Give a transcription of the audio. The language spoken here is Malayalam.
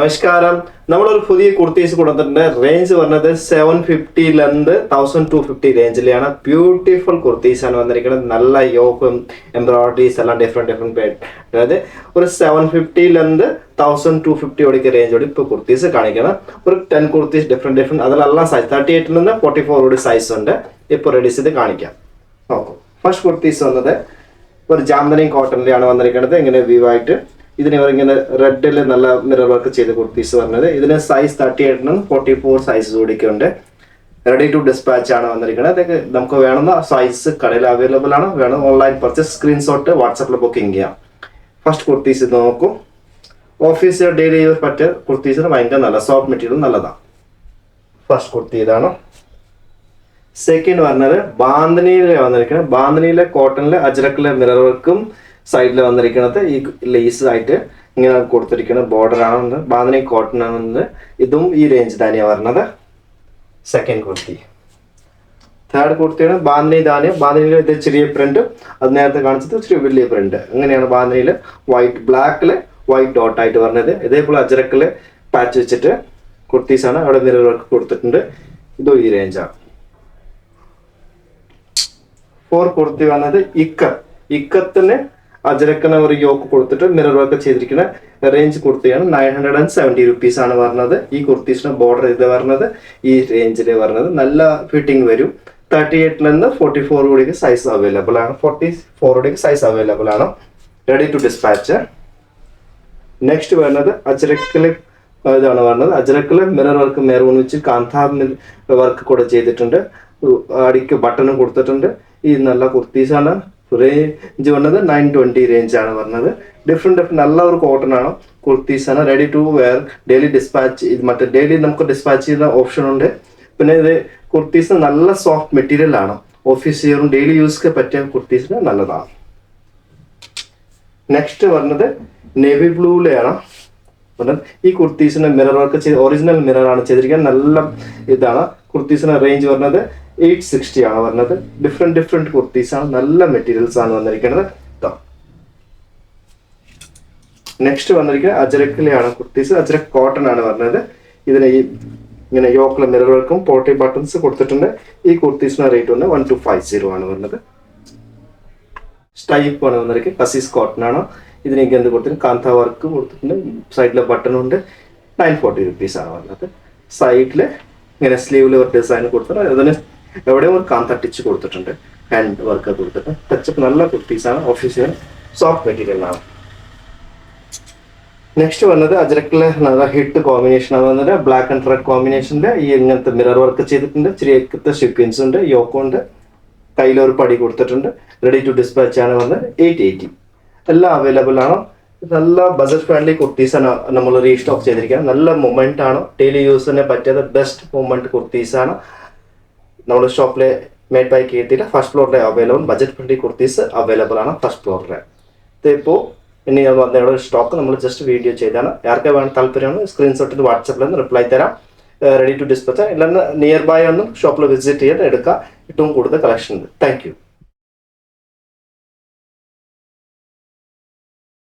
നമസ്കാരം. നമ്മളൊരു പുതിയ കുർത്തീസ് കൊടുത്തിട്ടുണ്ട്. റേഞ്ച് പറഞ്ഞത് 750 ലെന്ത് 1250 റേഞ്ചിലാണ്. ബ്യൂട്ടിഫുൾ കുർത്തീസ് ആണ് വന്നിരിക്കുന്നത്. നല്ല യോക്കും എംബ്രോയിഡറീസ് എല്ലാം ഡിഫറെന്റ് അതായത് ഒരു 750 ലെന്ത് 1250 ഓടിക്ക് റേഞ്ചോട് ഇപ്പോൾ കുർത്തീസ് കാണിക്കണം. ഒരു 10 കുർത്തീസ് ഡിഫറെന്റ് അതിലെല്ലാം സൈസ് 38 നിന്ന് 44 ഓടി സൈസ് ഉണ്ട്. ഇപ്പോൾ റെഡീസ് ചെയ്ത് കാണിക്കാം. നോക്കൂ, ഫസ്റ്റ് കുർത്തീസ് വന്നത് ഒരു ജാംദനി കോട്ടണിലാണ് വന്നിരിക്കുന്നത്. ഇങ്ങനെ വ്യൂ ആയിട്ട് ഇതിന് ഇങ്ങനെ റെഡിൽ നല്ല മിറർ വർക്ക് ചെയ്ത് കുർത്തീസ് പറഞ്ഞത്. ഇതിന് സൈസ് 38 നിന്നും 44 സൈസ് കൂടിക്കുണ്ട്. റെഡി ടു ഡിസ്പാച്ച് ആണ് വന്നിരിക്കുന്നത്. അതൊക്കെ നമുക്ക് വേണമെന്ന സൈസ് കടയിൽ അവൈലബിൾ ആണ്. വേണം ഓൺലൈൻ പർച്ചേസ് സ്ക്രീൻഷോട്ട് വാട്സാപ്പിൽ ബുക്കിംഗ് ചെയ്യാം. ഫസ്റ്റ് കുർത്തീസ് ഇത് നോക്കൂ. ഓഫീസിൽ ഡെയിലി യൂസ് പറ്റിയ കുർത്തീസിന് ഭയങ്കര നല്ല സോഫ്റ്റ് മെറ്റീരിയൽ നല്ലതാണ്. ഫസ്റ്റ് കുർത്തി ഇതാണ്. സെക്കൻഡ് പറഞ്ഞത് ബാന്ദനിയിലെ വന്നിരിക്കുന്നത്. ബാന്ദനിയിലെ കോട്ടണിലെ അജ്രക്കിലെ മിറർ വർക്കും സൈഡിൽ വന്നിരിക്കുന്നത് ഈ ലേസ് ആയിട്ട് ഇങ്ങനെ കൊടുത്തിരിക്കുന്നത് ബോർഡർ ആണെന്ന്. ബാന്ദനി കോട്ടൺ ആണെന്ന്. ഇതും ഈ റേഞ്ച് തന്നെയാണ് പറഞ്ഞത്. സെക്കൻഡ് കുർത്തി. തേർഡ് കുർത്തിയാണ് ബാന്ദനി ധാന്യം. ബാന്ദനിയിൽ ഇത് ചെറിയ പ്രിന്റ്, അത് നേരത്തെ കാണിച്ചത് ഇച്ചിരി വലിയ പ്രിന്റ്. അങ്ങനെയാണ് ബാന്ദനിയിൽ വൈറ്റ് ബ്ലാക്കില് വൈറ്റ് ഡോട്ട് ആയിട്ട് പറഞ്ഞത്. ഇതേപോലെ അജ്രക്കില് പാച്ച് വെച്ചിട്ട് കുർത്തീസാണ്. അവിടെ മിറർ വർക്ക് കൊടുത്തിട്ടുണ്ട്. ഇതും ഈ റേഞ്ചാണ്. ഫോർത്ത് കുർത്തി വന്നത് ഇക്കത്തിന് അജരക്കന ഒരു യോക്ക് കൊടുത്തിട്ട് മിറർ വർക്ക് ചെയ്തിരിക്കുന്ന റേഞ്ച് കുർത്തിയാണ്. 970 റുപ്പീസ് ആണ് പറഞ്ഞത്. ഈ കുർത്തീസിന്റെ ബോർഡർ ഇത് പറഞ്ഞത് ഈ റേഞ്ചിൽ പറഞ്ഞത്. നല്ല ഫിറ്റിംഗ് വരും. 38 നിന്ന് 44 കൂടി സൈസ് അവൈലബിൾ ആണ്. 44 കൂടി സൈസ് അവൈലബിൾ ആണ്. Ready to dispatch. നെക്സ്റ്റ് വരുന്നത് അജരക്കില് ഇതാണ് പറഞ്ഞത്. അജരക്കില് മിറർ വർക്ക് മെറൂൺ വെച്ച് കാന്താ വർക്ക് കൂടെ ചെയ്തിട്ടുണ്ട്. അടിക്ക് ബട്ടണും കൊടുത്തിട്ടുണ്ട്. ഈ നല്ല കുർത്തീസാണ്. റേഞ്ച് പറഞ്ഞത് 920 റേഞ്ച് ആണ് പറഞ്ഞത്. ഡിഫറെന്റ് നല്ല ഒരു കോട്ടൺ ആണ്. കുർത്തീസാണ്. Ready to wear daily dispatch. ഇത് മറ്റേ ഡെയിലി നമുക്ക് ഡിസ്പാച്ച് ചെയ്യുന്ന ഓപ്ഷൻ ഉണ്ട്. പിന്നെ ഇത് കുർത്തീസ് നല്ല സോഫ്റ്റ് മെറ്റീരിയൽ ആണ്. ഓഫീസ് ഇയറും ഡെയിലി യൂസ്ക്ക് പറ്റിയ കുർത്തീസിന് നല്ലതാണ്. നെക്സ്റ്റ് പറഞ്ഞത് നേവി ബ്ലൂയിലാണ്. ഈ കുർത്തീസിന് മിറർ വർക്ക് ചെയ്ത് ഒറിജിനൽ മിറർ ആണ് ചെയ്തിരിക്കുന്നത്. നല്ല ഇതാണ്. കുർത്തീസിന് റേഞ്ച് പറഞ്ഞത് 860 ആണ് പറഞ്ഞത്. ഡിഫറെന്റ് കുർത്തീസ് ആണ്. നല്ല മെറ്റീരിയൽസ് ആണ് വന്നിരിക്കുന്നത്. നെക്സ്റ്റ് വന്നിരിക്കുന്നത് അജരക്കിലെയാണ് കുർത്തീസ്. അജരക് കോട്ടൺ ആണ് പറഞ്ഞത്. ഇതിന് ഈ ഇങ്ങനെ യോക്കിലെ മിറർ വർക്കും പോട്ടി ബട്ടൺസ് കൊടുത്തിട്ടുണ്ട്. ഈ കുർത്തീസിന് റേറ്റ് വന്ന് 1250 ആണ് പറഞ്ഞത്. സ്റ്റൈപ്പ് ആണ് വന്നിരിക്കുന്നത്. കസീസ് കോട്ടൺ ആണ്. ഇതിനേക്ക് എന്ത് കൊടുത്തിട്ടുണ്ട്? കാന്ത വർക്ക് കൊടുത്തിട്ടുണ്ട്. സൈഡിലെ ബട്ടൺ ഉണ്ട്. 940 റുപ്പീസ് ആണ് പറഞ്ഞത്. സൈഡില് ഇങ്ങനെ സ്ലീവില് ഒരു ഡിസൈൻ കൊടുത്തിട്ടുണ്ട്. അതിന് എവിടെയും ഒരു കാന്ത ടച്ച് കൊടുത്തിട്ടുണ്ട്. ഹാൻഡ് വർക്ക് കൊടുത്തിട്ട് ടച്ചപ്പ് നല്ല കുർത്തീസാണ്. ഓഫീസിൽ സോഫ്റ്റ് മെറ്റീരിയൽ ആണ്. നെക്സ്റ്റ് വന്നത് അജരക്കിലെ നല്ല ഹിറ്റ് കോമ്പിനേഷൻ ആണ് വന്നത്. ബ്ലാക്ക് ആൻഡ് റെഡ് കോമ്പിനേഷന്റെ ഈ ഇങ്ങനത്തെ മിറർ വർക്ക് ചെയ്തിട്ടുണ്ട്. ചെറിയ ഷിപ്പിൻസ് ഉണ്ട്. യോക്കുണ്ട്. കയ്യിലൊരു പടി കൊടുത്തിട്ടുണ്ട്. റെഡി ടു ഡിസ്പാച്ച് ആണ് വന്നത്. 880 എല്ലാം അവൈലബിൾ ആണ്. നല്ല ബജറ്റ് ഫ്രണ്ട്ലി കുർത്തീസാണ് നമ്മൾ റീസ്റ്റോക്ക് ചെയ്തിരിക്കുന്നത്. നല്ല മൊമെന്റ് ആണ്. ഡെയിലി യൂസിന് പറ്റിയത് ബെസ്റ്റ് മൊമെന്റ് കുർത്തീസാണ്. നമ്മുടെ ഷോപ്പിലെ മേഡ് ബൈ കേട്ടില്ല ഫസ്റ്റ് ഫ്ലോറിലെ available budget friendly kurtis available ആണ് ഫസ്റ്റ് ഫ്ലോറിലെ. ഇതിപ്പോൾ ഇനി വന്ന സ്റ്റോക്ക് നമ്മൾ ജസ്റ്റ് വീഡിയോ ചെയ്താണ്. ആർക്കെ വേണം താല്പര്യമാണ് സ്ക്രീൻഷോട്ടിൽ വാട്സാപ്പിൽ നിന്ന് റിപ്ലൈ തരാം. Ready to dispatch. ഇല്ലെന്ന് നിയർ ബൈ ഒന്നും ഷോപ്പിൽ വിസിറ്റ് ചെയ്ത് എടുക്കുക. ഏറ്റവും കൂടുതൽ കളക്ഷൻ ഉണ്ട്. Thank U.